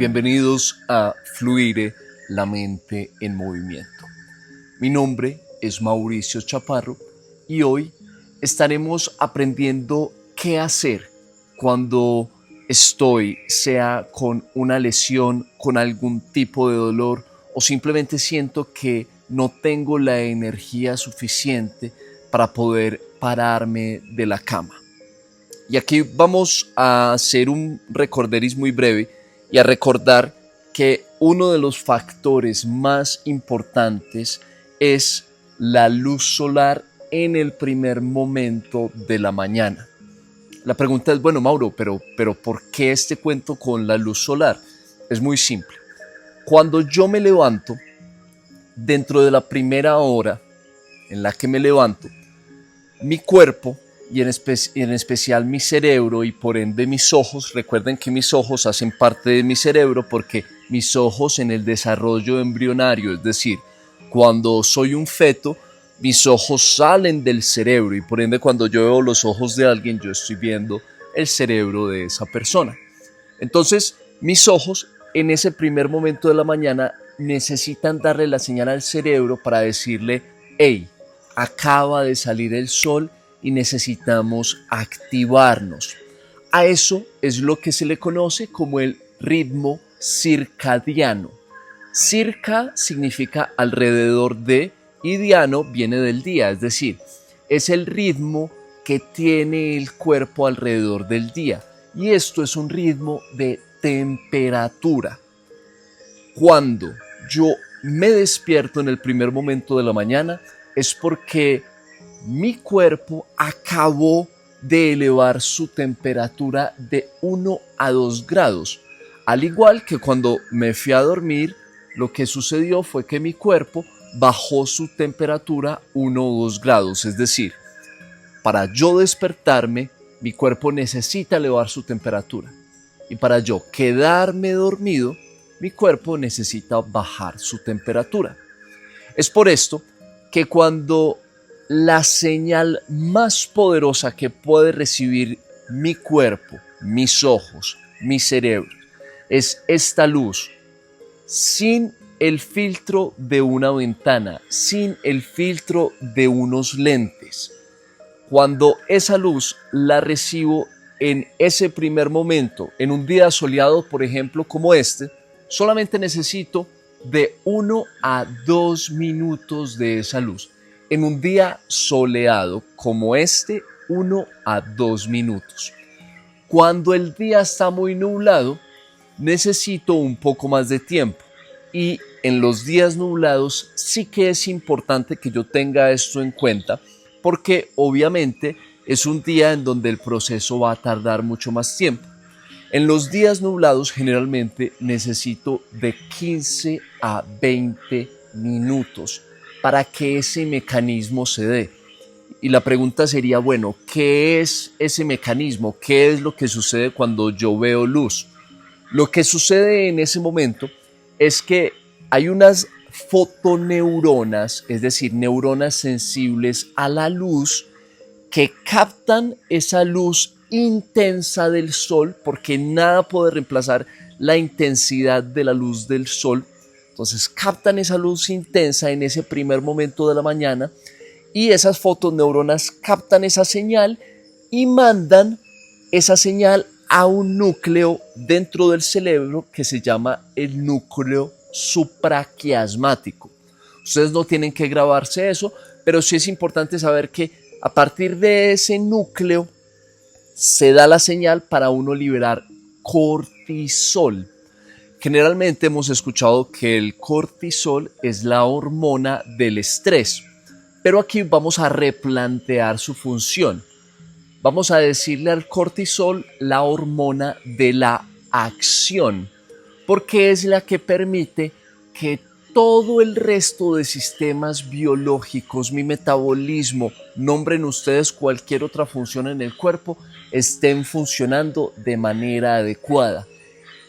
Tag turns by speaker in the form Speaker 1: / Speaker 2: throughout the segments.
Speaker 1: Bienvenidos a Fluire, la mente en movimiento. Mi nombre es Mauricio Chaparro y hoy estaremos aprendiendo qué hacer cuando estoy, sea con una lesión, con algún tipo de dolor o simplemente siento que no tengo la energía suficiente para poder pararme de la cama. Y aquí vamos a hacer un recorderis muy breve y a recordar que uno de los factores más importantes es la luz solar en el primer momento de la mañana. La pregunta es, bueno, Mauro, pero ¿por qué este cuento con la luz solar? Es muy simple. Cuando yo me levanto, dentro de la primera hora en la que me levanto, mi cuerpo y en especial mi cerebro y por ende mis ojos, recuerden que mis ojos hacen parte de mi cerebro porque mis ojos en el desarrollo embrionario, es decir, cuando soy un feto, mis ojos salen del cerebro y por ende cuando yo veo los ojos de alguien, yo estoy viendo el cerebro de esa persona. Entonces, mis ojos en ese primer momento de la mañana necesitan darle la señal al cerebro para decirle, hey, acaba de salir el sol y necesitamos activarnos. A eso es lo que se le conoce como el ritmo circadiano. Circa significa alrededor de y diano viene del día, es decir, es el ritmo que tiene el cuerpo alrededor del día. Y esto es un ritmo de temperatura. Cuando yo me despierto en el primer momento de la mañana es porque mi cuerpo acabó de elevar su temperatura de 1 a 2 grados. Al igual que cuando me fui a dormir, lo que sucedió fue que mi cuerpo bajó su temperatura 1 o 2 grados. Es decir, para yo despertarme, mi cuerpo necesita elevar su temperatura. Y para yo quedarme dormido, mi cuerpo necesita bajar su temperatura. Es por esto que cuando la señal más poderosa que puede recibir mi cuerpo, mis ojos, mi cerebro, es esta luz, sin el filtro de una ventana, sin el filtro de unos lentes. Cuando esa luz la recibo en ese primer momento, en un día soleado, por ejemplo, como este, solamente necesito de 1 a 2 minutos de esa luz. En un día soleado como este, 1 a 2 minutos. Cuando el día está muy nublado, necesito un poco más de tiempo. Y en los días nublados sí que es importante que yo tenga esto en cuenta, porque obviamente es un día en donde el proceso va a tardar mucho más tiempo. En los días nublados generalmente necesito de 15 a 20 minutos para que ese mecanismo se dé. Y la pregunta sería, bueno, ¿qué es ese mecanismo? ¿Qué es lo que sucede cuando yo veo luz? Lo que sucede en ese momento es que hay unas fotoneuronas, es decir, neuronas sensibles a la luz, que captan esa luz intensa del sol, porque nada puede reemplazar la intensidad de la luz del sol. Entonces captan esa luz intensa en ese primer momento de la mañana y esas fotoneuronas captan esa señal y mandan esa señal a un núcleo dentro del cerebro que se llama el núcleo supraquiasmático. Ustedes no tienen que grabarse eso, pero sí es importante saber que a partir de ese núcleo se da la señal para uno liberar cortisol. Generalmente hemos escuchado que el cortisol es la hormona del estrés, pero aquí vamos a replantear su función. Vamos a decirle al cortisol la hormona de la acción, porque es la que permite que todo el resto de sistemas biológicos, mi metabolismo, nombren ustedes cualquier otra función en el cuerpo, estén funcionando de manera adecuada.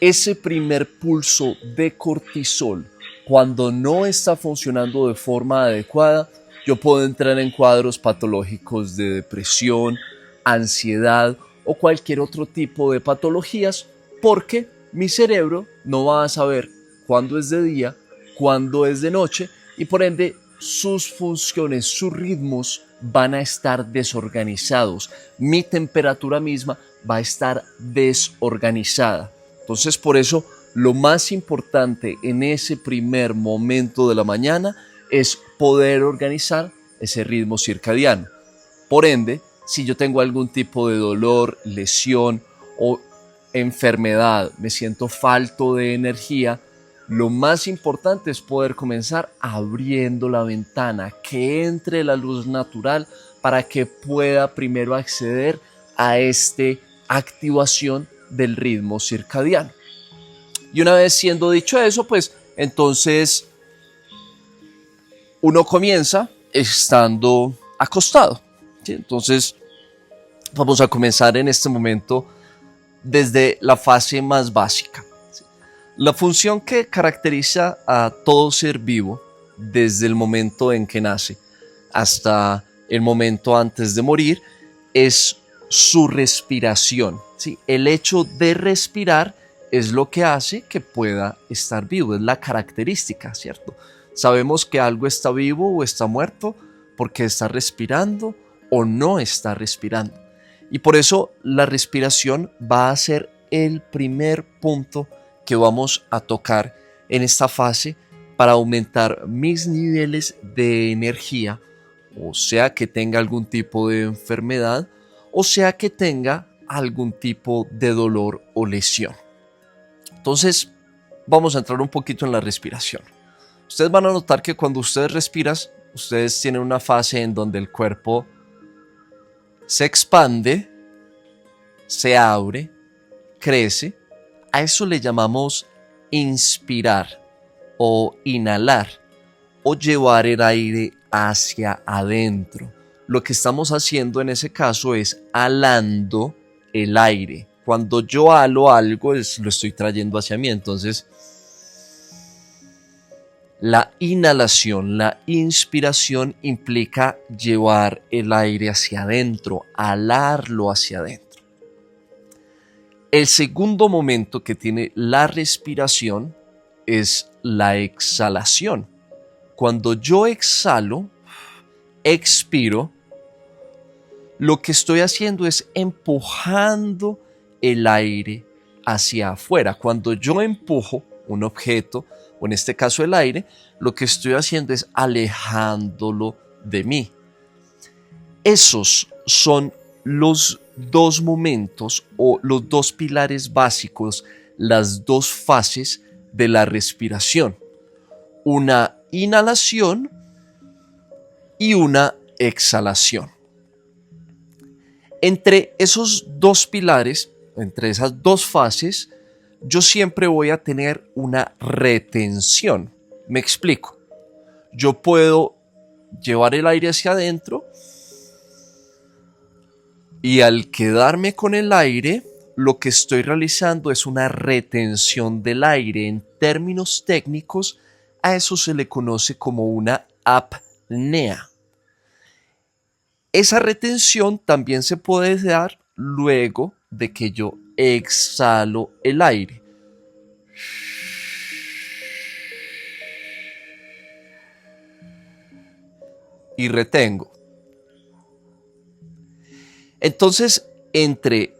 Speaker 1: Ese primer pulso de cortisol, cuando no está funcionando de forma adecuada, yo puedo entrar en cuadros patológicos de depresión, ansiedad o cualquier otro tipo de patologías, porque mi cerebro no va a saber cuándo es de día, cuándo es de noche y por ende sus funciones, sus ritmos van a estar desorganizados. Mi temperatura misma va a estar desorganizada. Entonces, por eso lo más importante en ese primer momento de la mañana es poder organizar ese ritmo circadiano. Por ende, si yo tengo algún tipo de dolor, lesión o enfermedad, me siento falto de energía, lo más importante es poder comenzar abriendo la ventana, que entre la luz natural para que pueda primero acceder a esta activación del ritmo circadiano. Y una vez siendo dicho eso, pues entonces uno comienza estando acostado, ¿sí? Entonces vamos a comenzar en este momento desde la fase más básica. La función que caracteriza a todo ser vivo desde el momento en que nace hasta el momento antes de morir es su respiración, ¿sí? El hecho de respirar es lo que hace que pueda estar vivo, es la característica, ¿cierto? Sabemos que algo está vivo o está muerto porque está respirando o no está respirando. Y por eso la respiración va a ser el primer punto que vamos a tocar en esta fase para aumentar mis niveles de energía, o sea que tenga algún tipo de enfermedad, o sea que tenga algún tipo de dolor o lesión. Entonces, vamos a entrar un poquito en la respiración. Ustedes van a notar que cuando ustedes respiran, ustedes tienen una fase en donde el cuerpo se expande, se abre, crece. A eso le llamamos inspirar o inhalar o llevar el aire hacia adentro. Lo que estamos haciendo en ese caso es halando el aire. Cuando yo halo algo, lo estoy trayendo hacia mí. Entonces, la inhalación, la inspiración implica llevar el aire hacia adentro, halarlo hacia adentro. El segundo momento que tiene la respiración es la exhalación. Cuando yo exhalo, expiro, lo que estoy haciendo es empujando el aire hacia afuera. Cuando yo empujo un objeto, o en este caso el aire, lo que estoy haciendo es alejándolo de mí. Esos son los dos momentos o los dos pilares básicos, las dos fases de la respiración. Una inhalación y una exhalación. Entre esos dos pilares, entre esas dos fases, yo siempre voy a tener una retención. Me explico. Yo puedo llevar el aire hacia adentro y al quedarme con el aire, lo que estoy realizando es una retención del aire. En términos técnicos, a eso se le conoce como una apnea. Esa retención también se puede dar luego de que yo exhalo el aire. Y retengo. Entonces, entre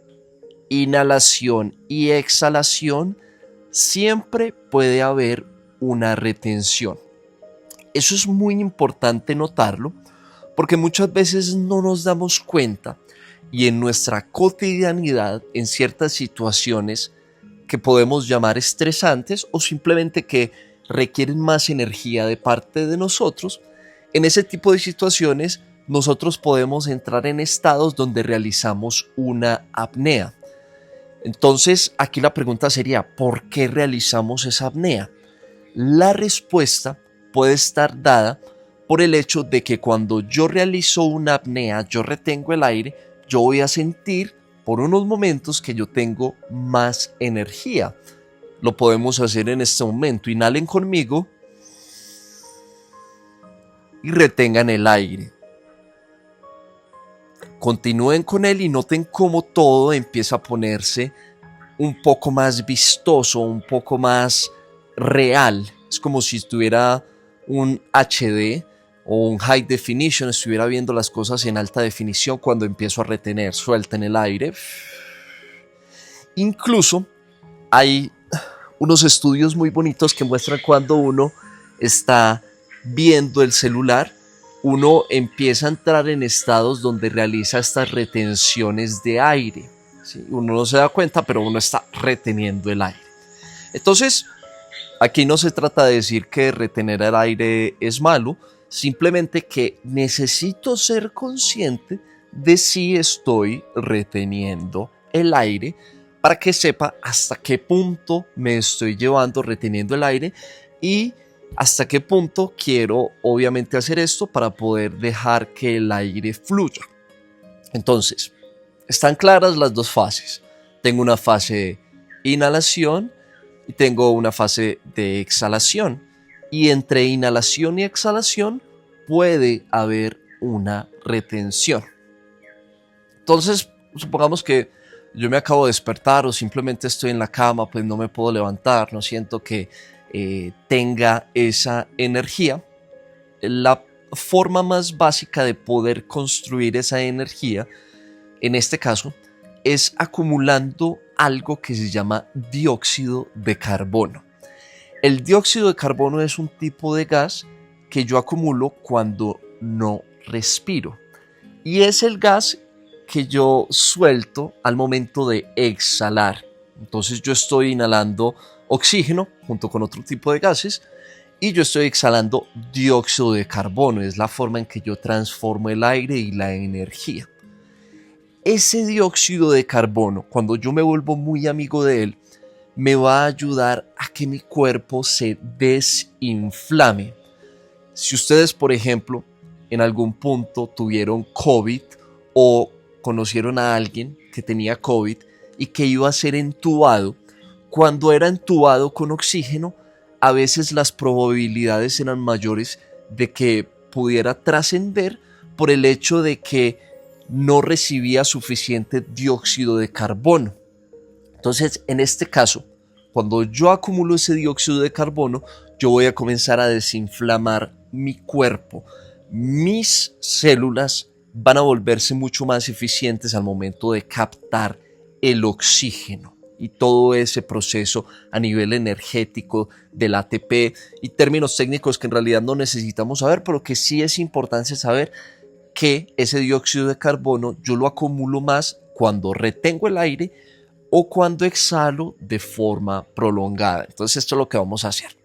Speaker 1: inhalación y exhalación, siempre puede haber una retención. Eso es muy importante notarlo, porque muchas veces no nos damos cuenta y en nuestra cotidianidad, en ciertas situaciones que podemos llamar estresantes o simplemente que requieren más energía de parte de nosotros, en ese tipo de situaciones nosotros podemos entrar en estados donde realizamos una apnea. Entonces, aquí la pregunta sería, ¿por qué realizamos esa apnea? La respuesta puede estar dada por el hecho de que cuando yo realizo una apnea, yo retengo el aire, yo voy a sentir por unos momentos que yo tengo más energía. Lo podemos hacer en este momento. Inhalen conmigo y retengan el aire. Continúen con él y noten cómo todo empieza a ponerse un poco más vistoso, un poco más real. Es como si estuviera un HD o un High Definition, estuviera viendo las cosas en alta definición cuando empiezo a retener, suelta en el aire. Incluso hay unos estudios muy bonitos que muestran cuando uno está viendo el celular, uno empieza a entrar en estados donde realiza estas retenciones de aire. ¿Sí? Uno no se da cuenta, pero uno está reteniendo el aire. Entonces, aquí no se trata de decir que retener el aire es malo, simplemente que necesito ser consciente de si estoy reteniendo el aire para que sepa hasta qué punto me estoy llevando reteniendo el aire y hasta qué punto quiero obviamente hacer esto para poder dejar que el aire fluya. Entonces, están claras las dos fases. Tengo una fase de inhalación y tengo una fase de exhalación. Y entre inhalación y exhalación puede haber una retención. Entonces, supongamos que yo me acabo de despertar o simplemente estoy en la cama, pues no me puedo levantar, no siento que tenga esa energía. La forma más básica de poder construir esa energía, en este caso, es acumulando algo que se llama dióxido de carbono. El dióxido de carbono es un tipo de gas que yo acumulo cuando no respiro. Y es el gas que yo suelto al momento de exhalar. Entonces yo estoy inhalando oxígeno junto con otro tipo de gases y yo estoy exhalando dióxido de carbono. Es la forma en que yo transformo el aire y la energía. Ese dióxido de carbono, cuando yo me vuelvo muy amigo de él, me va a ayudar a que mi cuerpo se desinflame. Si ustedes, por ejemplo, en algún punto tuvieron COVID o conocieron a alguien que tenía COVID y que iba a ser entubado, cuando era entubado con oxígeno, a veces las probabilidades eran mayores de que pudiera trascender por el hecho de que no recibía suficiente dióxido de carbono. Entonces, en este caso, cuando yo acumulo ese dióxido de carbono, yo voy a comenzar a desinflamar mi cuerpo. Mis células van a volverse mucho más eficientes al momento de captar el oxígeno y todo ese proceso a nivel energético del ATP y términos técnicos que en realidad no necesitamos saber, pero que sí es importante saber que ese dióxido de carbono yo lo acumulo más cuando retengo el aire o cuando exhalo de forma prolongada. Entonces esto es lo que vamos a hacer.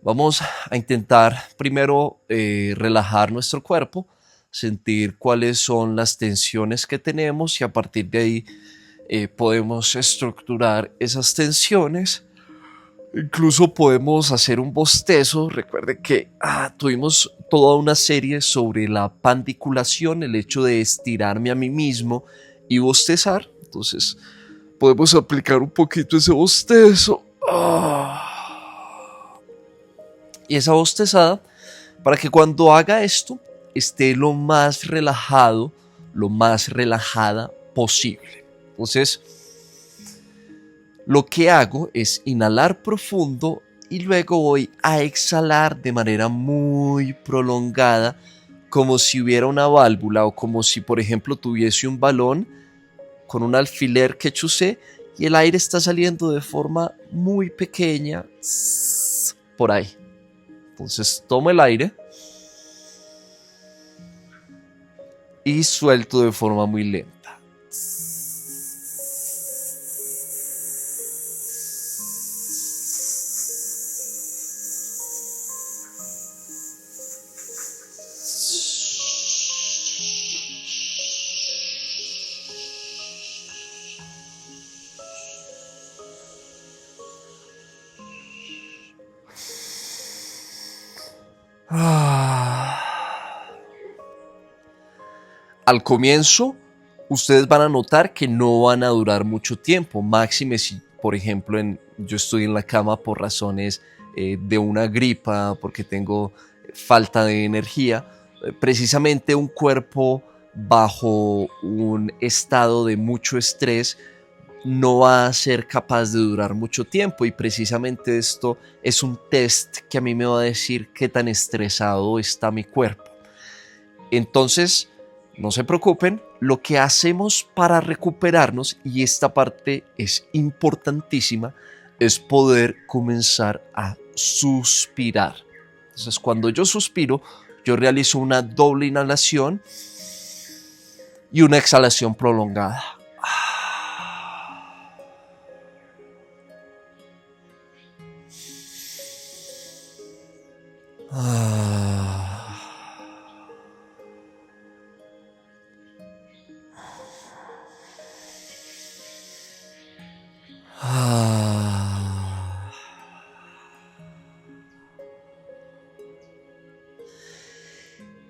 Speaker 1: Vamos a intentar primero relajar nuestro cuerpo, sentir cuáles son las tensiones que tenemos y a partir de ahí podemos estructurar esas tensiones. Incluso podemos hacer un bostezo. Recuerde que tuvimos toda una serie sobre la pandiculación, el hecho de estirarme a mí mismo y bostezar. Entonces podemos aplicar un poquito ese bostezo. Y esa bostezada para que cuando haga esto esté lo más relajado, lo más relajada posible. Entonces, lo que hago es inhalar profundo y luego voy a exhalar de manera muy prolongada, como si hubiera una válvula o como si, por ejemplo, tuviese un balón con un alfiler que chusé y el aire está saliendo de forma muy pequeña por ahí. Entonces tomo el aire y suelto de forma muy lenta. Al comienzo, ustedes van a notar que no van a durar mucho tiempo. Máxime si, por ejemplo, yo estoy en la cama por razones de una gripa, porque tengo falta de energía. Precisamente un cuerpo bajo un estado de mucho estrés no va a ser capaz de durar mucho tiempo, y precisamente esto es un test que a mí me va a decir qué tan estresado está mi cuerpo. Entonces, no se preocupen, lo que hacemos para recuperarnos, y esta parte es importantísima, es poder comenzar a suspirar. Entonces, cuando yo suspiro, yo realizo una doble inhalación y una exhalación prolongada.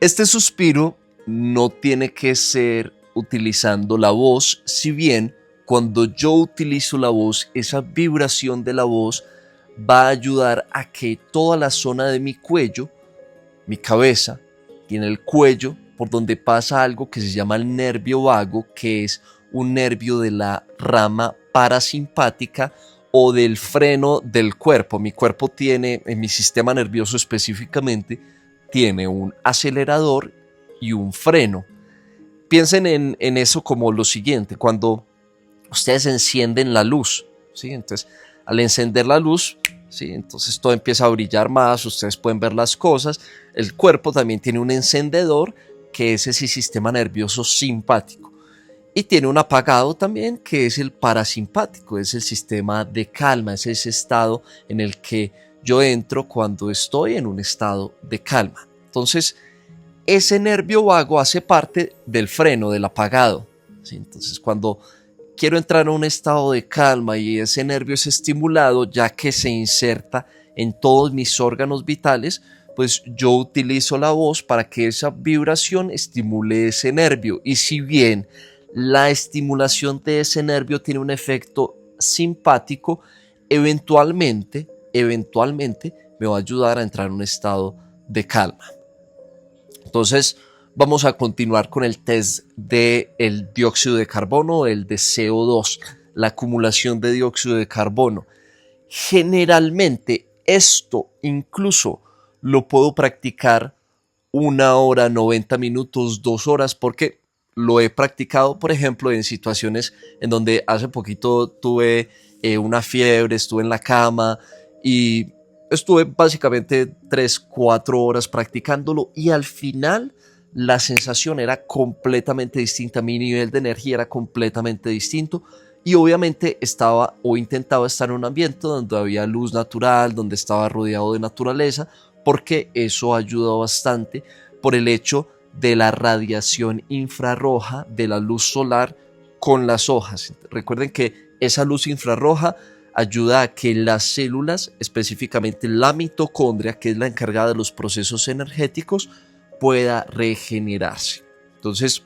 Speaker 1: Este suspiro no tiene que ser utilizando la voz, si bien cuando yo utilizo la voz, esa vibración de la voz va a ayudar a que toda la zona de mi cuello, mi cabeza y en el cuello, por donde pasa algo que se llama el nervio vago, que es un nervio de la rama parasimpática o del freno del cuerpo. Mi cuerpo tiene, en mi sistema nervioso específicamente, tiene un acelerador y un freno. Piensen en eso como lo siguiente: cuando ustedes encienden la luz, ¿sí? Entonces, al encender la luz, ¿sí? Entonces todo empieza a brillar más, ustedes pueden ver las cosas. El cuerpo también tiene un encendedor, que es ese sistema nervioso simpático, y tiene un apagado también, que es el parasimpático, es el sistema de calma, es ese estado en el que yo entro cuando estoy en un estado de calma. Entonces, ese nervio vago hace parte del freno, del apagado, ¿sí? Entonces, cuando quiero entrar a un estado de calma y ese nervio es estimulado, ya que se inserta en todos mis órganos vitales, pues yo utilizo la voz para que esa vibración estimule ese nervio. Y si bien la estimulación de ese nervio tiene un efecto simpático, eventualmente me va a ayudar a entrar en un estado de calma. Entonces, vamos a continuar con el test del dióxido de carbono, el de CO2, la acumulación de dióxido de carbono. Generalmente esto incluso lo puedo practicar 1 hora, 90 minutos, 2 horas, porque lo he practicado, por ejemplo, en situaciones en donde hace poquito tuve una fiebre, estuve en la cama y estuve básicamente 3, 4 horas practicándolo, y al final la sensación era completamente distinta, mi nivel de energía era completamente distinto, y obviamente estaba o intentaba estar en un ambiente donde había luz natural, donde estaba rodeado de naturaleza, porque eso ayuda bastante por el hecho de la radiación infrarroja de la luz solar con las hojas. Recuerden que esa luz infrarroja ayuda a que las células, específicamente la mitocondria, que es la encargada de los procesos energéticos, pueda regenerarse. Entonces,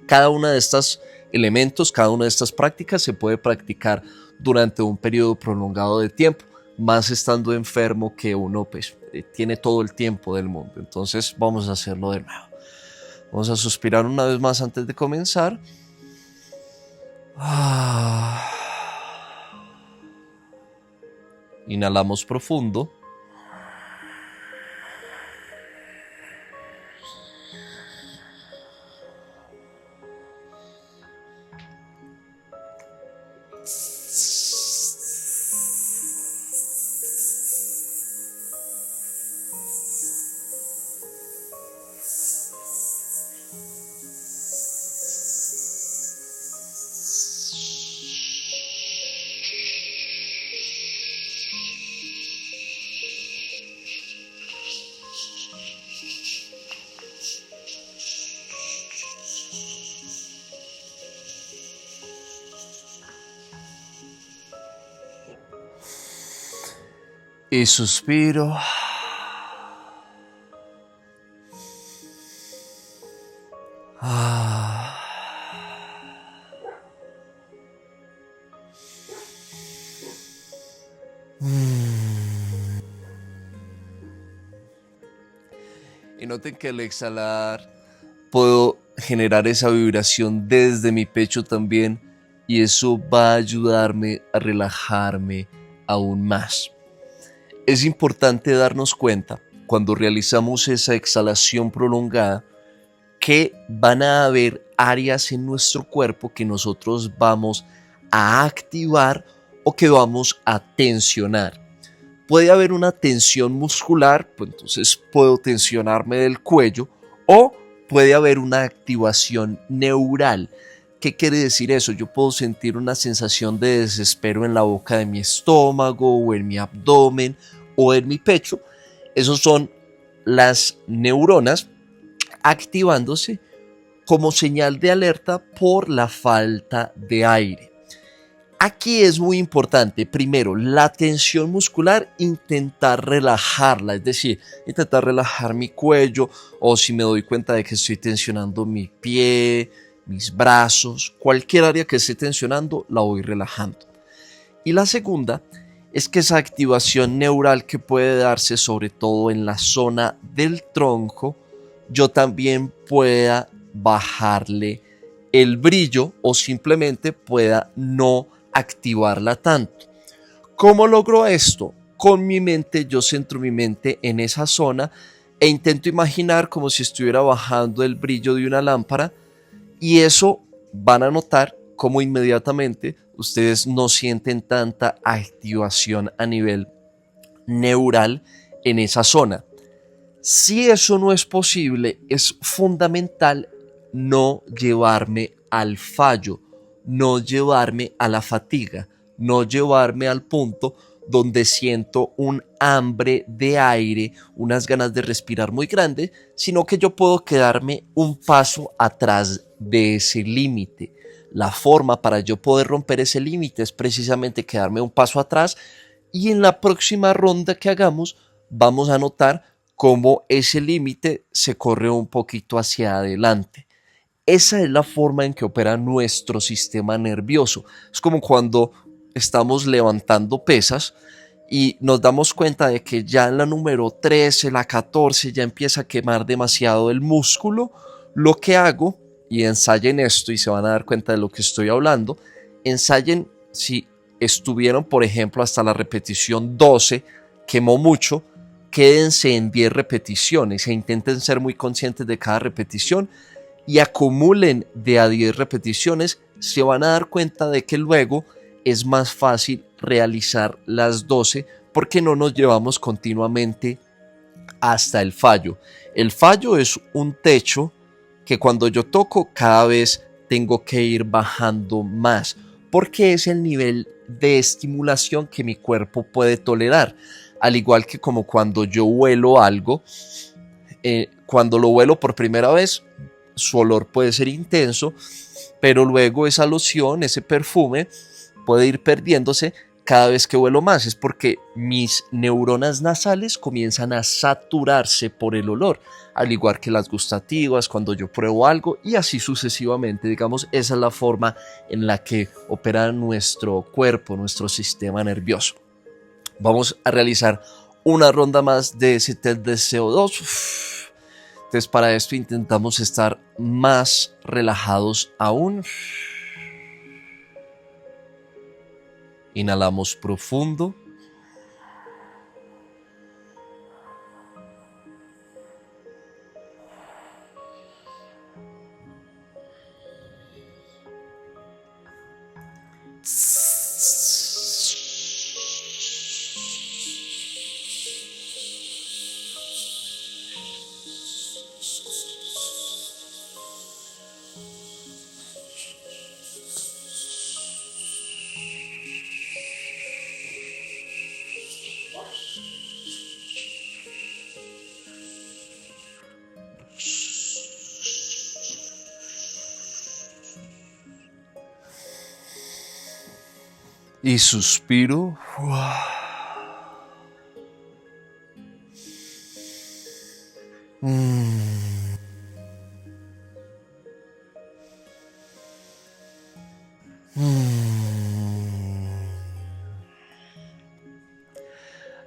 Speaker 1: cada una de estos elementos, cada una de estas prácticas se puede practicar durante un periodo prolongado de tiempo, más estando enfermo, que uno pues tiene todo el tiempo del mundo. Entonces vamos a hacerlo de nuevo. Vamos a suspirar una vez más antes de comenzar. Inhalamos profundo. Y suspiro. Y noten que al exhalar puedo generar esa vibración desde mi pecho también, y eso va a ayudarme a relajarme aún más. Es importante darnos cuenta cuando realizamos esa exhalación prolongada que van a haber áreas en nuestro cuerpo que nosotros vamos a activar o que vamos a tensionar. Puede haber una tensión muscular, pues entonces puedo tensionarme del cuello, o puede haber una activación neural. ¿Qué quiere decir eso? Yo puedo sentir una sensación de desespero en la boca de mi estómago o en mi abdomen o en mi pecho. Esos son las neuronas activándose como señal de alerta por la falta de aire. Aquí es muy importante, primero, la tensión muscular, intentar relajarla, es decir, intentar relajar mi cuello, o si me doy cuenta de que estoy tensionando mi pie, mis brazos, cualquier área que esté tensionando, la voy relajando. Y la segunda es que esa activación neural que puede darse sobre todo en la zona del tronco, yo también pueda bajarle el brillo o simplemente pueda no activarla tanto. ¿Cómo logro esto? Con mi mente, yo centro mi mente en esa zona e intento imaginar como si estuviera bajando el brillo de una lámpara, y eso van a notar como inmediatamente ustedes no sienten tanta activación a nivel neural en esa zona. Si eso no es posible, es fundamental no llevarme al fallo, no llevarme a la fatiga, no llevarme al punto donde siento un hambre de aire, unas ganas de respirar muy grandes, sino que yo puedo quedarme un paso atrás de ese límite. La forma para yo poder romper ese límite es precisamente quedarme un paso atrás, y en la próxima ronda que hagamos vamos a notar cómo ese límite se corre un poquito hacia adelante. Esa es la forma en que opera nuestro sistema nervioso. Es como cuando estamos levantando pesas y nos damos cuenta de que ya en la número 13, la 14 ya empieza a quemar demasiado el músculo. Lo que hago, y ensayen esto y se van a dar cuenta de lo que estoy hablando, ensayen si estuvieron, por ejemplo, hasta la repetición 12, quemó mucho, quédense en 10 repeticiones e intenten ser muy conscientes de cada repetición y acumulen de a 10 repeticiones. Se van a dar cuenta de que luego es más fácil realizar las 12 porque no nos llevamos continuamente hasta el fallo. El fallo es un techo que cuando yo toco cada vez tengo que ir bajando más porque es el nivel de estimulación que mi cuerpo puede tolerar. Al igual que como cuando yo huelo algo, cuando lo huelo por primera vez, su olor puede ser intenso, pero luego esa loción, ese perfume, puede ir perdiéndose cada vez que huelo más. Es porque mis neuronas nasales comienzan a saturarse por el olor, al igual que las gustativas cuando yo pruebo algo, y así sucesivamente. Digamos, esa es la forma en la que opera nuestro cuerpo, nuestro sistema nervioso. Vamos a realizar una ronda más de ese test de CO2. Entonces, para esto intentamos estar más relajados aún. Inhalamos profundo. Y suspiro.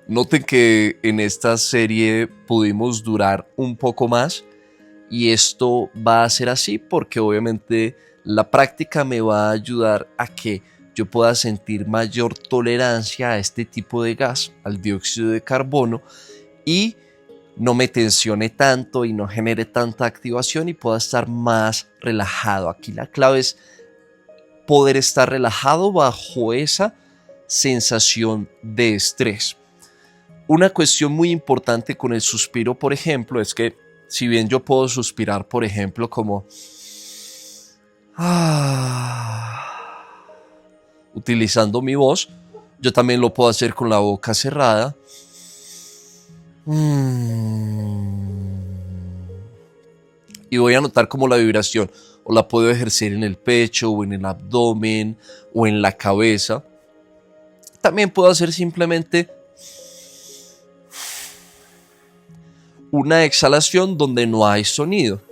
Speaker 1: Noten que en esta serie pudimos durar un poco más, y esto va a ser así porque obviamente
Speaker 2: La práctica me va a ayudar a que yo pueda sentir mayor tolerancia a este tipo de gas, al dióxido de carbono, y no me tensione tanto y no genere tanta activación y pueda estar más relajado. Aquí la clave es poder estar relajado bajo esa sensación de estrés. Una cuestión muy importante con el suspiro, por ejemplo, es que si bien yo puedo suspirar, por ejemplo, como utilizando mi voz, yo también lo puedo hacer con la boca cerrada. Y voy a notar como la vibración o la puedo ejercer en el pecho o en el abdomen o en la cabeza. También puedo hacer simplemente una exhalación donde no hay sonido.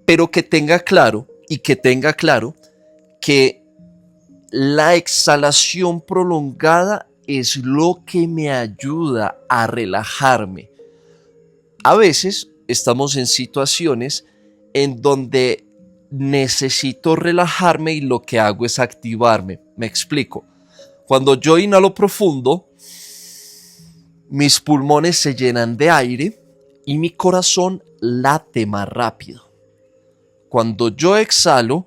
Speaker 2: Pero que tenga claro que la exhalación prolongada es lo que me ayuda a relajarme. A veces estamos en situaciones en donde necesito relajarme y lo que hago es activarme. Me explico. Cuando yo inhalo profundo, mis pulmones se llenan de aire y mi corazón late más rápido. Cuando yo exhalo,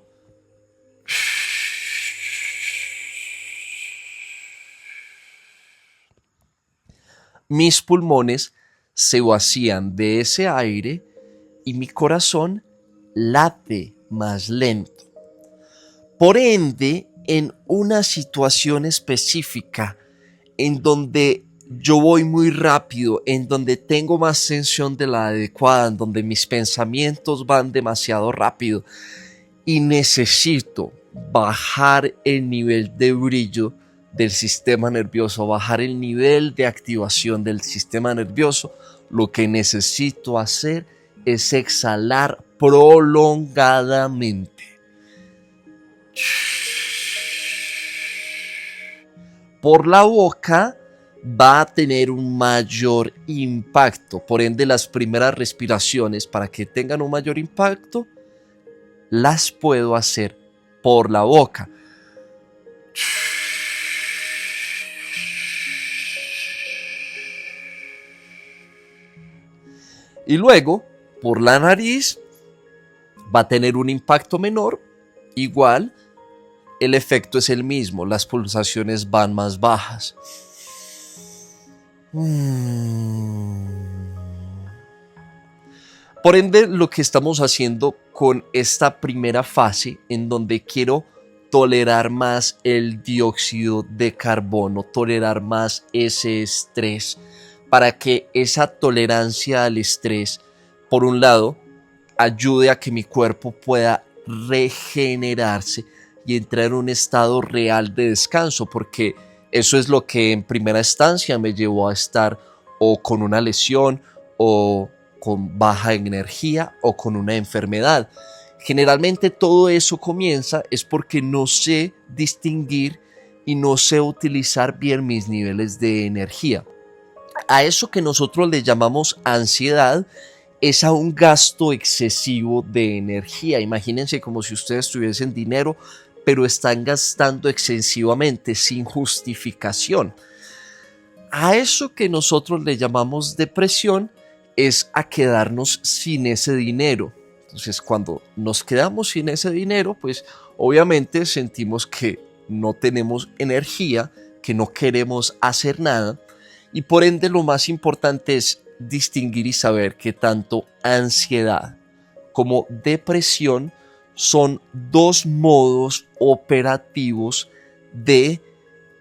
Speaker 2: mis pulmones se vacían de ese aire y mi corazón late más lento. Por ende, en una situación específica en donde yo voy muy rápido, en donde tengo más tensión de la adecuada, en donde mis pensamientos van demasiado rápido y necesito bajar el nivel de brillo del sistema nervioso, bajar el nivel de activación del sistema nervioso, lo que necesito hacer es exhalar prolongadamente. Por la boca va a tener un mayor impacto. Por ende, las primeras respiraciones, para que tengan un mayor impacto, las puedo hacer por la boca. Y luego, por la nariz, va a tener un impacto menor. Igual, el efecto es el mismo, las pulsaciones van más bajas. Por ende, lo que estamos haciendo con esta primera fase, en donde quiero tolerar más el dióxido de carbono, tolerar más ese estrés, para que esa tolerancia al estrés, por un lado, ayude a que mi cuerpo pueda regenerarse y entrar en un estado real de descanso, porque eso es lo que en primera instancia me llevó a estar o con una lesión o con baja energía o con una enfermedad. Generalmente todo eso comienza es porque no sé distinguir y no sé utilizar bien mis niveles de energía. A eso que nosotros le llamamos ansiedad es a un gasto excesivo de energía. Imagínense como si ustedes tuviesen dinero, pero están gastando excesivamente, sin justificación. A eso que nosotros le llamamos depresión es a quedarnos sin ese dinero. Entonces, cuando nos quedamos sin ese dinero, pues obviamente sentimos que no tenemos energía, que no queremos hacer nada, y por ende lo más importante es distinguir y saber que tanto ansiedad como depresión son dos modos operativos de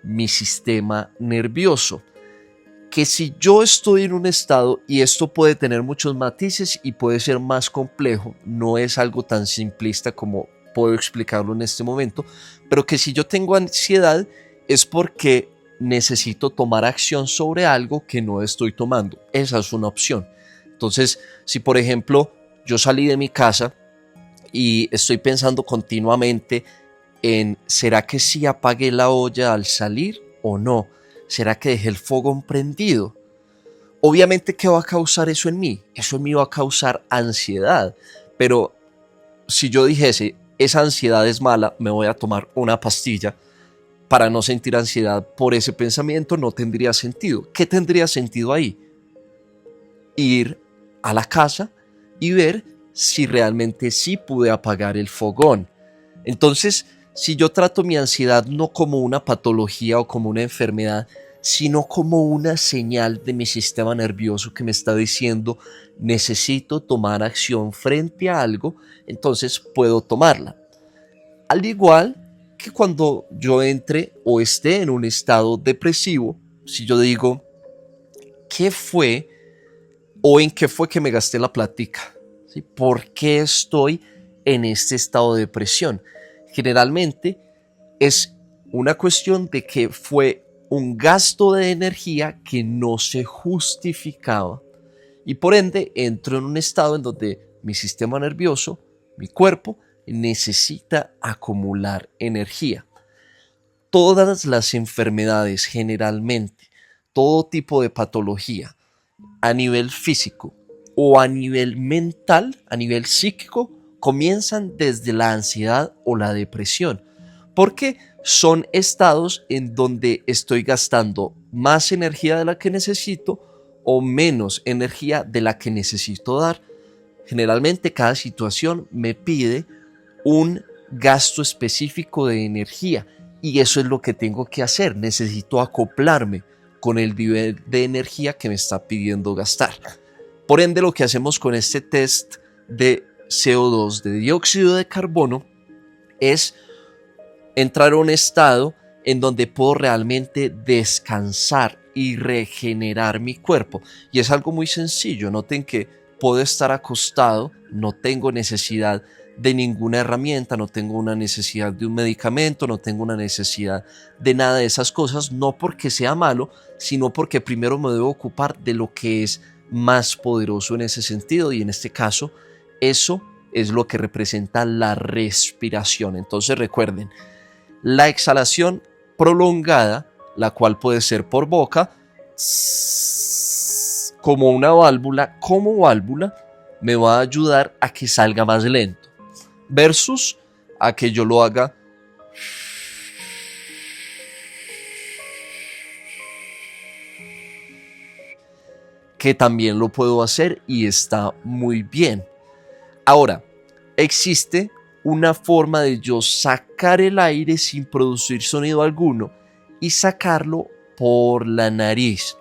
Speaker 2: mi sistema nervioso. Que si yo estoy en un estado, y esto puede tener muchos matices y puede ser más complejo, no es algo tan simplista como puedo explicarlo en este momento, pero que si yo tengo ansiedad es porque necesito tomar acción sobre algo que no estoy tomando. Esa es una opción. Entonces, si por ejemplo yo salí de mi casa y estoy pensando continuamente en ¿será que sí apagué la olla al salir o no? ¿Será que dejé el fogón prendido? Obviamente, ¿qué va a causar eso en mí? Eso en mí va a causar ansiedad. Pero si yo dijese, esa ansiedad es mala, me voy a tomar una pastilla para no sentir ansiedad por ese pensamiento, no tendría sentido. ¿Qué tendría sentido ahí? Ir a la casa y ver si realmente sí pude apagar el fogón. Entonces, si yo trato mi ansiedad no como una patología o como una enfermedad, sino como una señal de mi sistema nervioso que me está diciendo necesito tomar acción frente a algo, entonces puedo tomarla. Al igual que cuando yo entre o esté en un estado depresivo, si yo digo, ¿qué fue o en qué fue que me gasté la plática? ¿Sí? ¿Por qué estoy en este estado de depresión? Generalmente es una cuestión de que fue un gasto de energía que no se justificaba y por ende entro en un estado en donde mi sistema nervioso, mi cuerpo, necesita acumular energía. Todas las enfermedades generalmente, todo tipo de patología a nivel físico o a nivel mental, a nivel psíquico, comienzan desde la ansiedad o la depresión, porque son estados en donde estoy gastando más energía de la que necesito o menos energía de la que necesito dar. Generalmente cada situación me pide un gasto específico de energía y eso es lo que tengo que hacer. Necesito acoplarme con el nivel de energía que me está pidiendo gastar. Por ende, lo que hacemos con este test de CO2, de dióxido de carbono, es entrar a un estado en donde puedo realmente descansar y regenerar mi cuerpo. Y es algo muy sencillo. Noten que puedo estar acostado, no tengo necesidad de ninguna herramienta, no tengo una necesidad de un medicamento, no tengo una necesidad de nada de esas cosas, no porque sea malo, sino porque primero me debo ocupar de lo que es más poderoso en ese sentido, y en este caso eso es lo que representa la respiración. Entonces recuerden, la exhalación prolongada, la cual puede ser por boca, como una válvula, me va a ayudar a que salga más lento, versus a que yo lo haga que también lo puedo hacer y está muy bien. Ahora, existe una forma de yo sacar el aire sin producir sonido alguno y sacarlo por la nariz.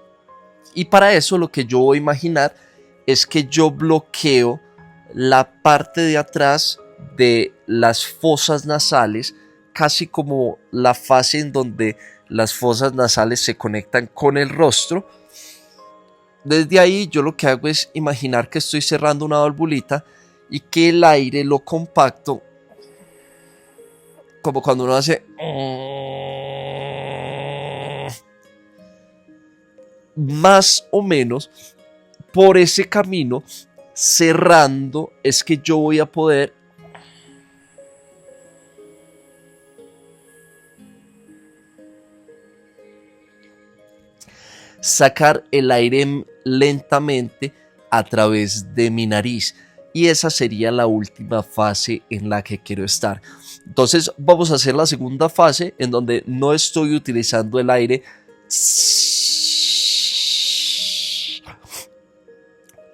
Speaker 2: Y para eso lo que yo voy a imaginar es que yo bloqueo la parte de atrás de las fosas nasales, casi como la fase en donde las fosas nasales se conectan con el rostro. Desde ahí yo lo que hago es imaginar que estoy cerrando una valvulita y que el aire lo compacto, como cuando uno hace más o menos por ese camino, cerrando, es que yo voy a poder sacar el aire lentamente a través de mi nariz, y esa sería la última fase en la que quiero estar. Entonces vamos a hacer la segunda fase en donde no estoy utilizando el aire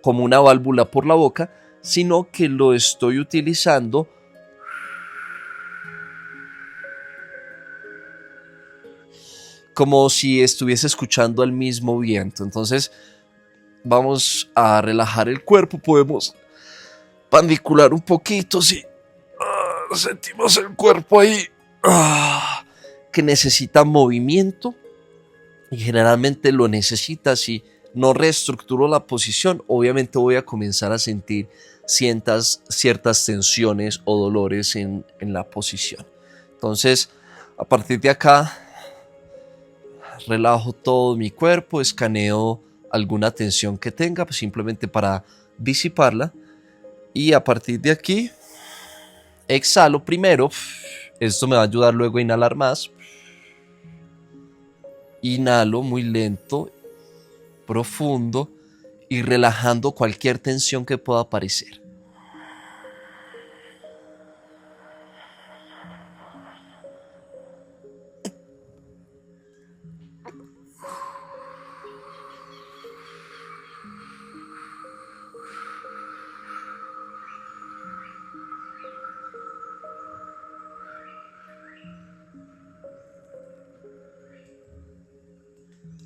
Speaker 2: como una válvula por la boca, sino que lo estoy utilizando como si estuviese escuchando al mismo viento. Entonces vamos a relajar el cuerpo, podemos pandicular un poquito, si sentimos el cuerpo ahí que necesita movimiento, y generalmente lo necesita. Si no reestructuro la posición, obviamente voy a comenzar a sentir ciertas tensiones o dolores en la posición. Entonces, a partir de acá, relajo todo mi cuerpo, escaneo alguna tensión que tenga, pues simplemente para disiparla. Y a partir de aquí, exhalo primero. Esto me va a ayudar luego a inhalar más. Inhalo muy lento. profundo y relajando cualquier tensión que pueda aparecer.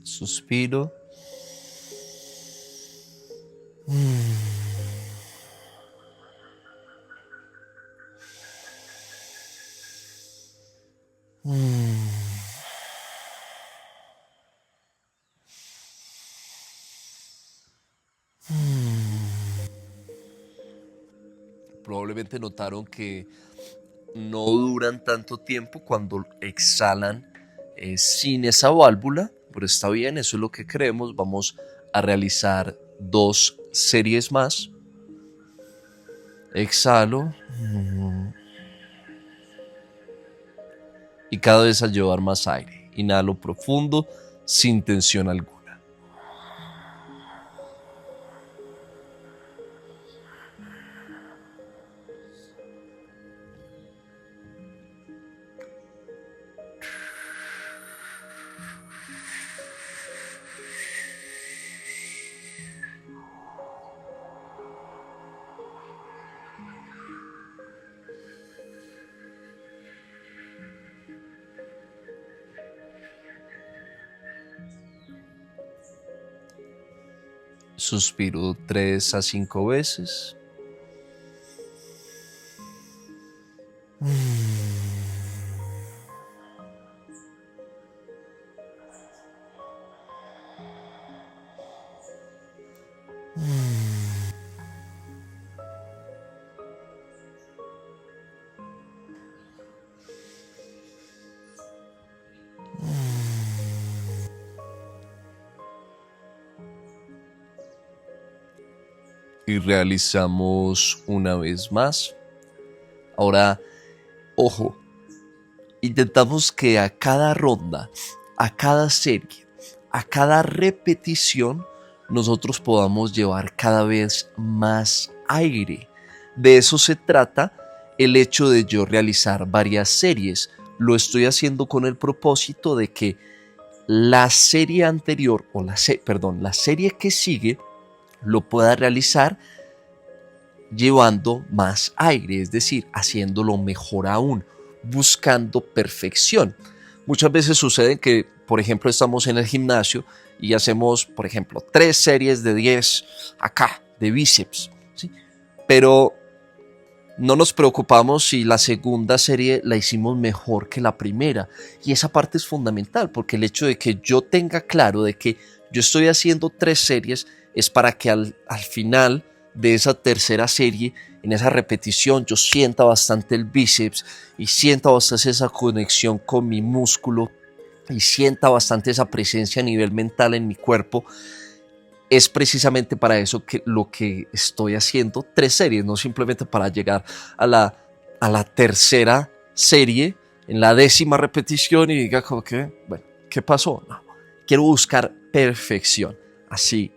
Speaker 2: Suspiro. Probablemente notaron que no duran tanto tiempo cuando exhalan sin esa válvula, pero está bien, eso es lo que creemos. Vamos a realizar 2 series más. Exhalo y cada vez a llevar más aire. Inhalo profundo sin tensión alguna. Suspiro 3 a 5 veces. Y realizamos una vez más. Ahora, ojo, intentamos que a cada ronda, a cada serie, a cada repetición, nosotros podamos llevar cada vez más aire. De eso se trata el hecho de yo realizar varias series. Lo estoy haciendo con el propósito de que la serie anterior, o la serie que sigue, lo pueda realizar llevando más aire, es decir, haciéndolo mejor aún, buscando perfección. Muchas veces sucede que, por ejemplo, estamos en el gimnasio y hacemos, por ejemplo, 3 series de 10 acá, de bíceps, ¿sí? Pero no nos preocupamos si la segunda serie la hicimos mejor que la primera. Y esa parte es fundamental, porque el hecho de que yo tenga claro de que yo estoy haciendo 3 series es para que al final de esa tercera serie, en esa repetición, yo sienta bastante el bíceps y sienta bastante esa conexión con mi músculo y sienta bastante esa presencia a nivel mental en mi cuerpo. Es precisamente para eso que lo que estoy haciendo 3 series, no simplemente para llegar a la tercera serie en la 10ª repetición y diga como que, bueno, ¿qué pasó? No, quiero buscar perfección. Así,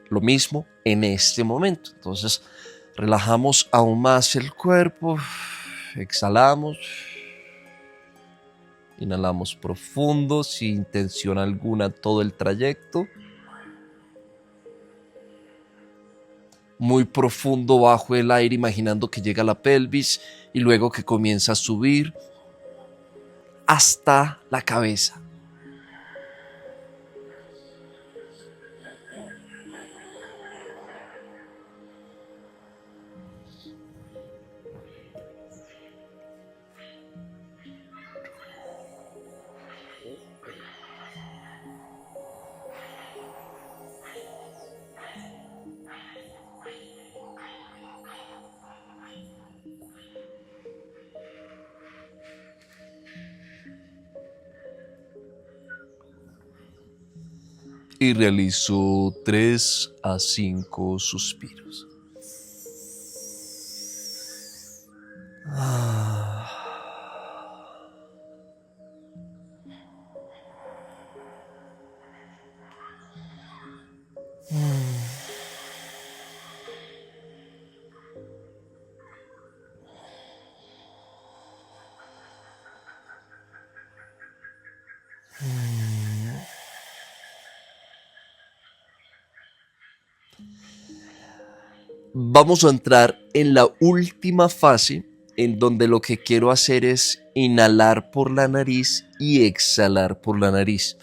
Speaker 2: lo mismo en este momento. Entonces, relajamos aún más el cuerpo, exhalamos, inhalamos profundo, sin tensión alguna todo el trayecto. Muy profundo bajo el aire, imaginando que llega a la pelvis y luego que comienza a subir hasta la cabeza. Y realizo 3 a 5 suspiros. vamos a entrar en la última fase en donde lo que quiero hacer es inhalar por la nariz y exhalar por la nariz.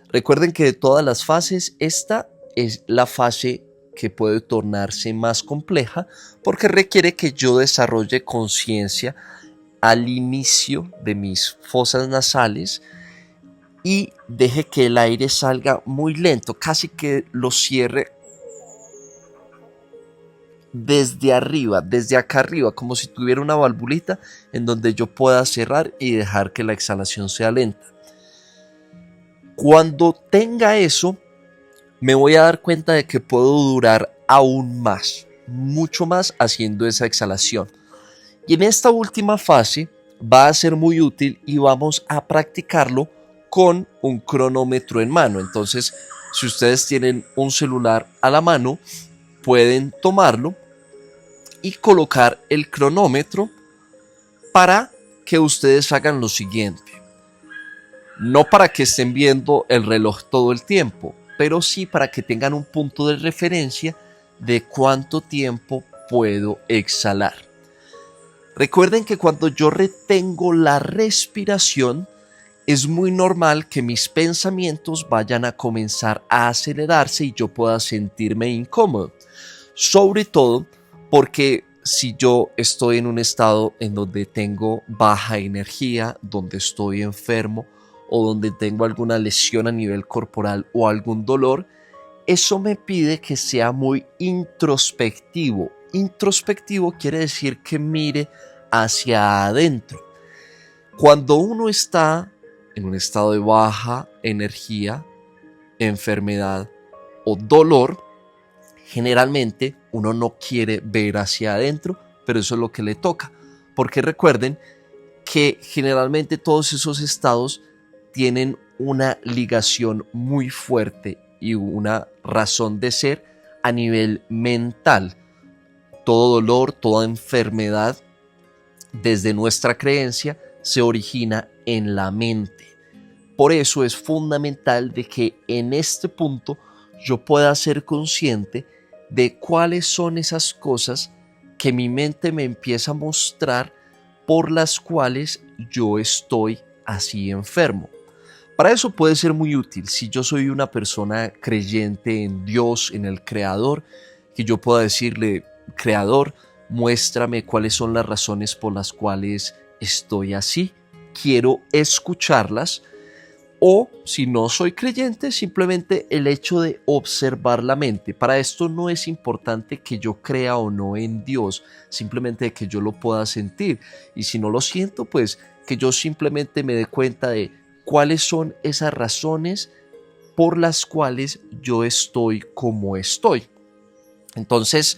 Speaker 2: Recuerden que de todas las fases, esta es la fase que puede tornarse más compleja porque requiere que yo desarrolle conciencia al inicio de mis fosas nasales y deje que el aire salga muy lento, casi que lo cierre desde arriba, desde acá arriba, como si tuviera una valvulita en donde yo pueda cerrar y dejar que la exhalación sea lenta. Cuando tenga eso, me voy a dar cuenta de que puedo durar aún más, mucho más haciendo esa exhalación. Y en esta última fase va a ser muy útil y vamos a practicarlo con un cronómetro en mano. Entonces, si ustedes tienen un celular a la mano, pueden tomarlo y colocar el cronómetro para que ustedes hagan lo siguiente. No para que estén viendo el reloj todo el tiempo, pero sí para que tengan un punto de referencia de cuánto tiempo puedo exhalar. Recuerden que cuando yo retengo la respiración, es muy normal que mis pensamientos vayan a comenzar a acelerarse y yo pueda sentirme incómodo. Sobre todo porque si yo estoy en un estado en donde tengo baja energía, donde estoy enfermo o donde tengo alguna lesión a nivel corporal o algún dolor, eso me pide que sea muy introspectivo. Introspectivo quiere decir que mire hacia adentro. Cuando uno está en un estado de baja energía, enfermedad o dolor, generalmente uno no quiere ver hacia adentro, pero eso es lo que le toca. Porque recuerden que generalmente todos esos estados tienen una ligación muy fuerte y una razón de ser a nivel mental. Todo dolor, toda enfermedad, desde nuestra creencia, se origina en la mente. Por eso es fundamental de que en este punto yo pueda ser consciente de cuáles son esas cosas que mi mente me empieza a mostrar por las cuales yo estoy así enfermo. Para eso puede ser muy útil si yo soy una persona creyente en Dios, en el Creador, que yo pueda decirle: Creador, muéstrame cuáles son las razones por las cuales estoy así, quiero escucharlas. O si no soy creyente, simplemente el hecho de observar la mente. Para esto no es importante que yo crea o no en Dios, simplemente que yo lo pueda sentir. Y si no lo siento, pues que yo simplemente me dé cuenta de cuáles son esas razones por las cuales yo estoy como estoy. Entonces,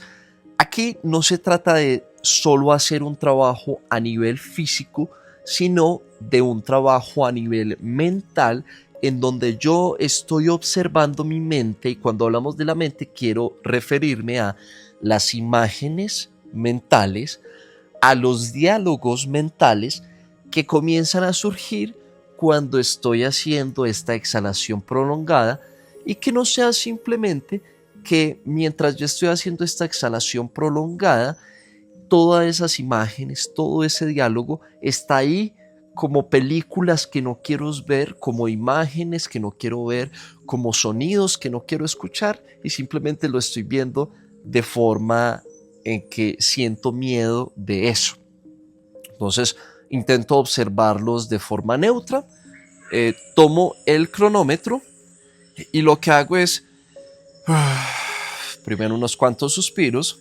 Speaker 2: aquí no se trata de solo hacer un trabajo a nivel físico, sino de un trabajo a nivel mental en donde yo estoy observando mi mente, y cuando hablamos de la mente quiero referirme a las imágenes mentales, a los diálogos mentales que comienzan a surgir cuando estoy haciendo esta exhalación prolongada, y que no sea simplemente que mientras yo estoy haciendo esta exhalación prolongada, todas esas imágenes, todo ese diálogo está ahí como películas que no quiero ver, como imágenes que no quiero ver, como sonidos que no quiero escuchar, y simplemente lo estoy viendo de forma en que siento miedo de eso. Entonces intento observarlos de forma neutra, tomo el cronómetro y lo que hago es primero unos cuantos suspiros.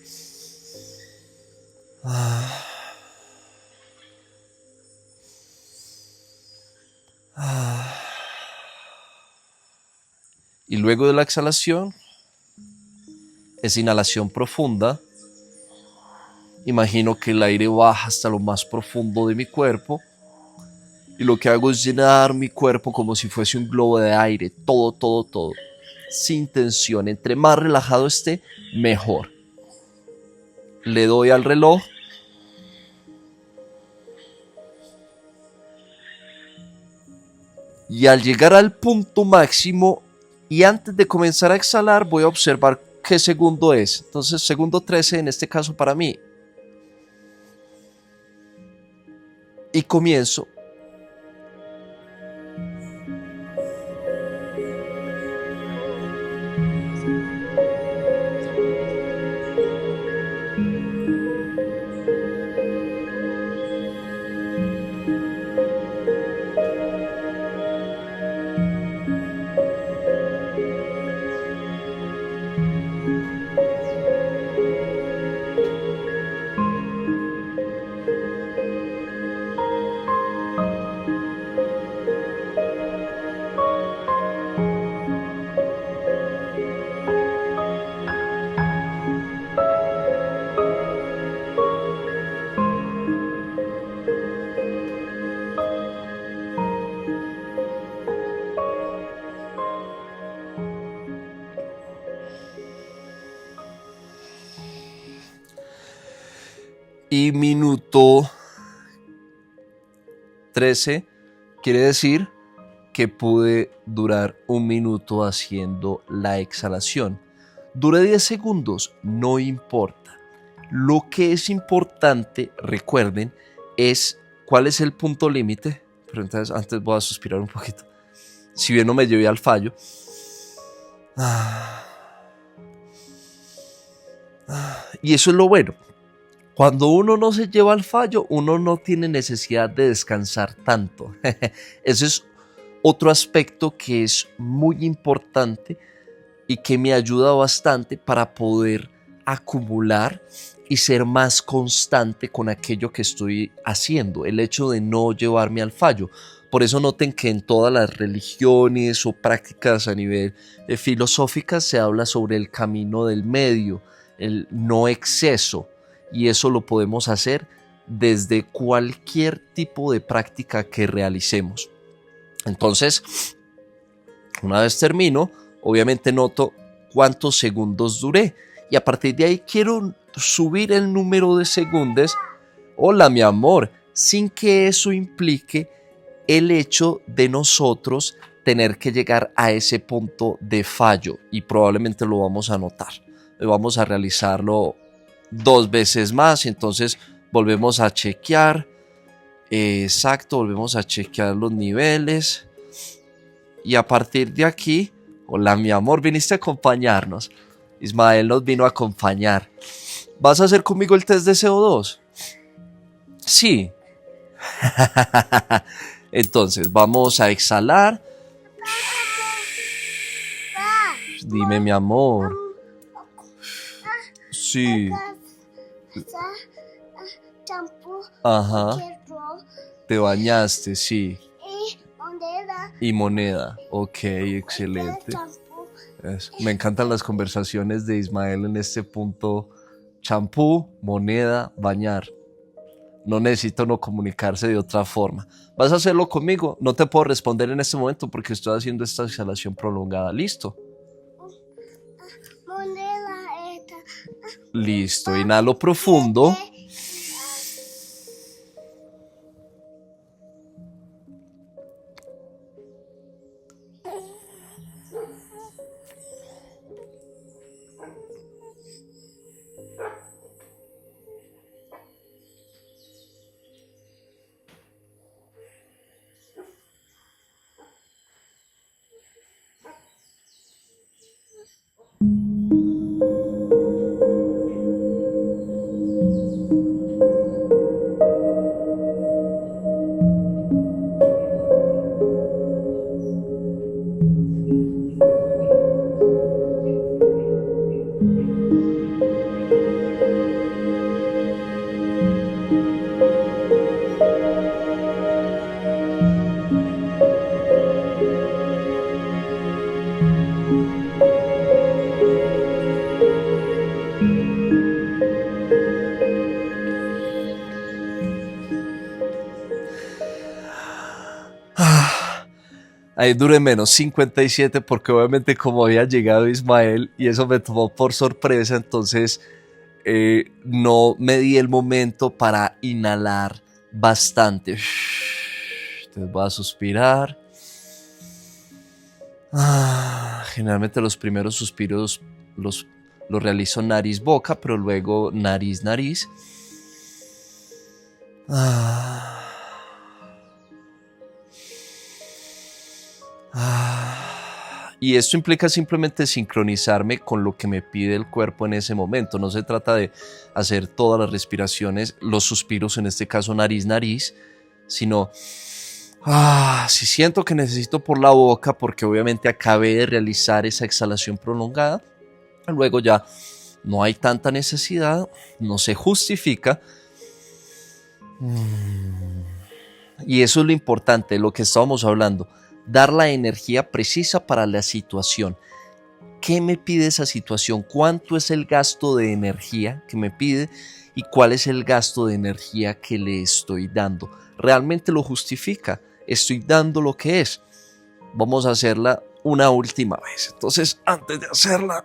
Speaker 2: Y luego de la exhalación, esa inhalación profunda, imagino que el aire baja hasta lo más profundo de mi cuerpo y lo que hago es llenar mi cuerpo como si fuese un globo de aire, todo, sin tensión. Entre más relajado esté, mejor. Le doy al reloj y al llegar al punto máximo y antes de comenzar a exhalar, voy a observar qué segundo es. Entonces, segundo 13 en este caso para mí. Y comienzo. Y minuto 13 quiere decir que pude durar 1 minuto haciendo la exhalación. Duré 10 segundos, no importa. Lo que es importante, recuerden, es cuál es el punto límite. Pero entonces antes voy a suspirar un poquito. Si bien no me llevé al fallo. Y eso es lo bueno. Cuando uno no se lleva al fallo, uno no tiene necesidad de descansar tanto. Ese es otro aspecto que es muy importante y que me ayuda bastante para poder acumular y ser más constante con aquello que estoy haciendo. El hecho de no llevarme al fallo. Por eso noten que en todas las religiones o prácticas a nivel filosóficas se habla sobre el camino del medio, el no exceso. Y eso lo podemos hacer desde cualquier tipo de práctica que realicemos. Entonces, una vez termino, obviamente noto cuántos segundos duré. Y a partir de ahí quiero subir el número de segundos. Hola, mi amor, sin que eso implique el hecho de nosotros tener que llegar a ese punto de fallo. Y probablemente lo vamos a notar. Vamos a realizarlo 2 veces más, entonces volvemos a chequear, exacto, volvemos a chequear los niveles y a partir de aquí, hola mi amor, viniste a acompañarnos, Ismael nos vino a acompañar. ¿Vas a hacer conmigo el test de CO2? Sí. Entonces vamos a exhalar. Dime mi amor. Sí. Ajá. Te bañaste, sí. Y moneda. Ok, excelente. Me encantan las conversaciones de Ismael en este punto. Champú, moneda, bañar. No necesito no comunicarse de otra forma. ¿Vas a hacerlo conmigo? No te puedo responder en este momento porque estoy haciendo esta exhalación prolongada. ¿Listo? Listo, inhalo profundo. Ahí duré menos 57 porque obviamente como había llegado Ismael y eso me tomó por sorpresa, entonces no me di el momento para inhalar bastante. Entonces voy a suspirar. Generalmente los primeros suspiros los Lo realizo nariz-boca, pero luego nariz-nariz. Y esto implica simplemente sincronizarme con lo que me pide el cuerpo en ese momento. No se trata de hacer todas las respiraciones, los suspiros, en este caso nariz-nariz, sino si siento que necesito por la boca, porque obviamente acabé de realizar esa exhalación prolongada, luego ya no hay tanta necesidad, no se justifica. Y eso es lo importante, lo que estábamos hablando, dar la energía precisa para la situación. ¿Qué me pide esa situación? ¿Cuánto es el gasto de energía que me pide? ¿Y cuál es el gasto de energía que le estoy dando? ¿Realmente lo justifica? ¿Estoy dando lo que es? Vamos a hacerla una última vez. Entonces, antes de hacerla,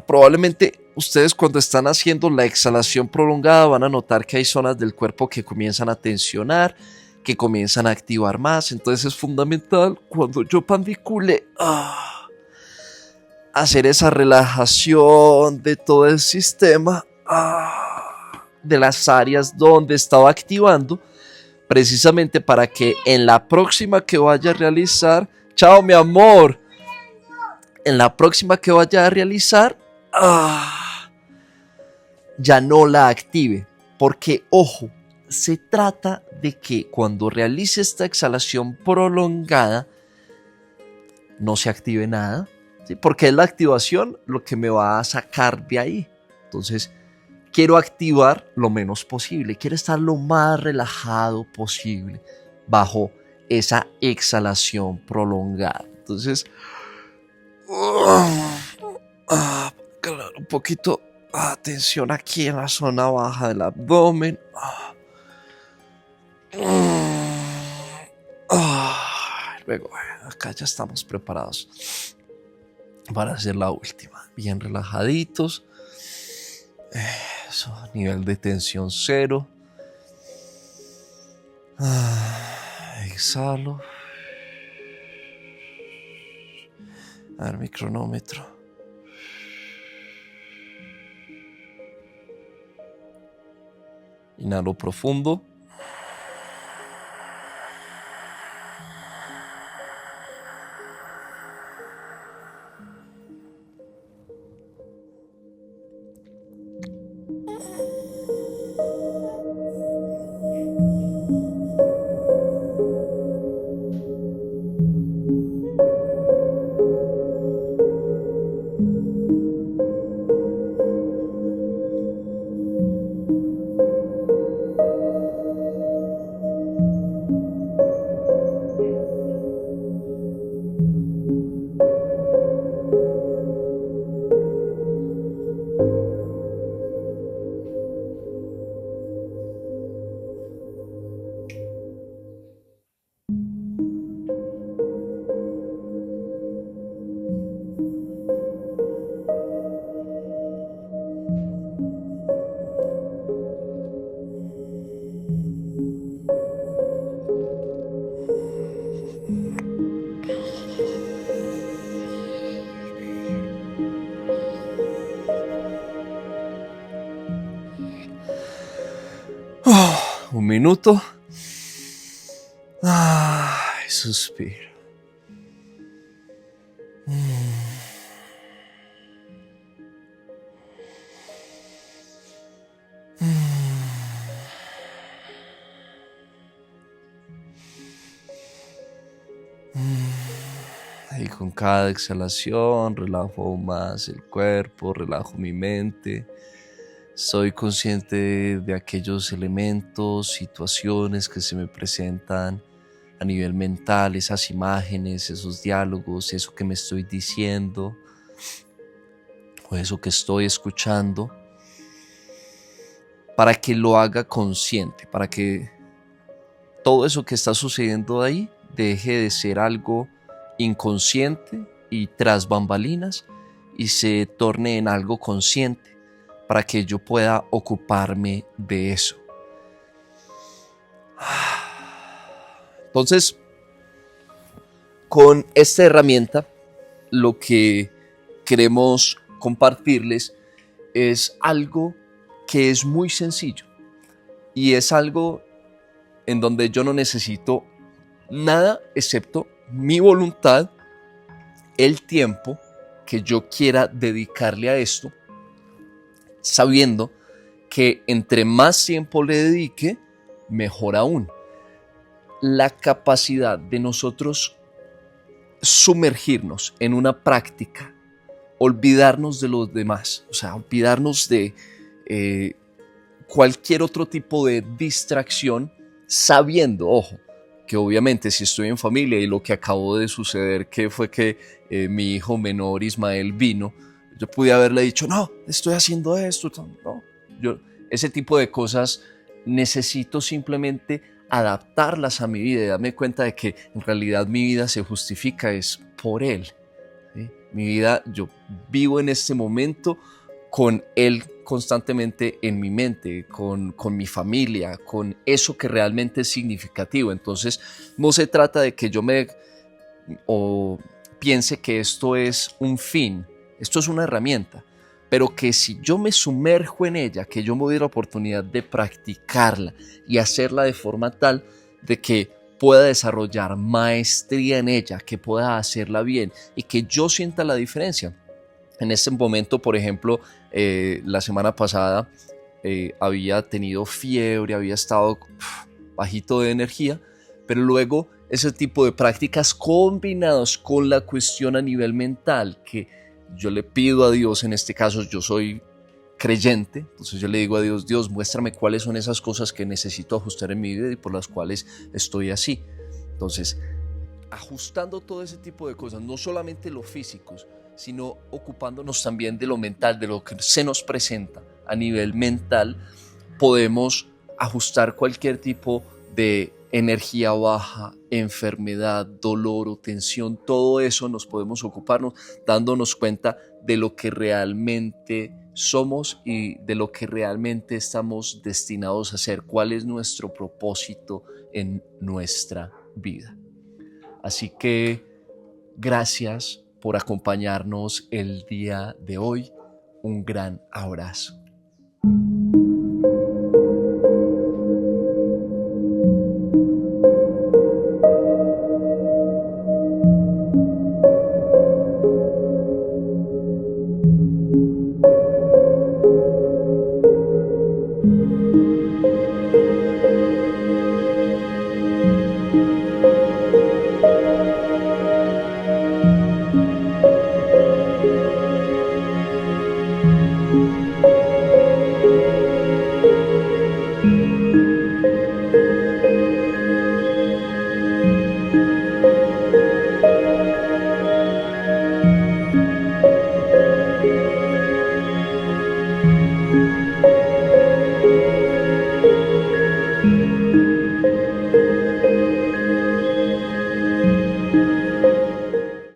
Speaker 2: probablemente ustedes cuando están haciendo la exhalación prolongada van a notar que hay zonas del cuerpo que comienzan a tensionar, que comienzan a activar más. Entonces es fundamental cuando yo pandicule hacer esa relajación de todo el sistema, de las áreas donde estaba activando, precisamente para que en la próxima que vaya a realizar, chao mi amor, en la próxima que vaya a realizar, ya no la active. Porque, ojo, se trata de que cuando realice esta exhalación prolongada, no se active nada, ¿sí? Porque es la activación lo que me va a sacar de ahí. Entonces, quiero activar lo menos posible, quiero estar lo más relajado posible bajo esa exhalación prolongada. Entonces, claro, un poquito tensión aquí en la zona baja del abdomen. Luego, acá ya estamos preparados para hacer la última. Bien relajaditos. Eso, nivel de tensión 0. Exhalo. A ver mi cronómetro. Inhalo profundo. Un minuto. Suspiro. Y con cada exhalación relajo aún más el cuerpo, relajo mi mente. Soy consciente de aquellos elementos, situaciones que se me presentan a nivel mental, esas imágenes, esos diálogos, eso que me estoy diciendo o eso que estoy escuchando, para que lo haga consciente, para que todo eso que está sucediendo ahí deje de ser algo inconsciente y tras bambalinas y se torne en algo consciente, para que yo pueda ocuparme de eso. Entonces, con esta herramienta, lo que queremos
Speaker 1: compartirles es algo que es muy sencillo y es algo en donde yo no necesito nada excepto mi voluntad, el tiempo que yo quiera dedicarle a esto, sabiendo que entre más tiempo le dedique, mejor aún. La capacidad de nosotros sumergirnos en una práctica, olvidarnos de los demás, o sea, olvidarnos de cualquier otro tipo de distracción, sabiendo, ojo, que obviamente si estoy en familia y lo que acabó de suceder, que fue que mi hijo menor Ismael vino, yo pude haberle dicho, no, estoy haciendo esto, no, ese tipo de cosas necesito simplemente adaptarlas a mi vida y darme cuenta de que en realidad mi vida se justifica es por él. ¿Sí? Mi vida, yo vivo en este momento con él constantemente en mi mente, con mi familia, con eso que realmente es significativo. Entonces no se trata de que yo o piense que esto es un fin, esto es una herramienta, pero que si yo me sumerjo en ella, que yo me doy la oportunidad de practicarla y hacerla de forma tal de que pueda desarrollar maestría en ella, que pueda hacerla bien y que yo sienta la diferencia. En este momento, por ejemplo, la semana pasada había tenido fiebre, había estado bajito de energía, pero luego ese tipo de prácticas combinados con la cuestión a nivel mental, que yo le pido a Dios, en este caso yo soy creyente, entonces yo le digo a Dios, Dios, muéstrame cuáles son esas cosas que necesito ajustar en mi vida y por las cuales estoy así. Entonces, ajustando todo ese tipo de cosas, no solamente los físicos, sino ocupándonos también de lo mental, de lo que se nos presenta a nivel mental, podemos ajustar cualquier tipo de energía baja, enfermedad, dolor o tensión, todo eso nos podemos ocuparnos dándonos cuenta de lo que realmente somos y de lo que realmente estamos destinados a hacer, cuál es nuestro propósito en nuestra vida. Así que gracias por acompañarnos el día de hoy. Un gran abrazo.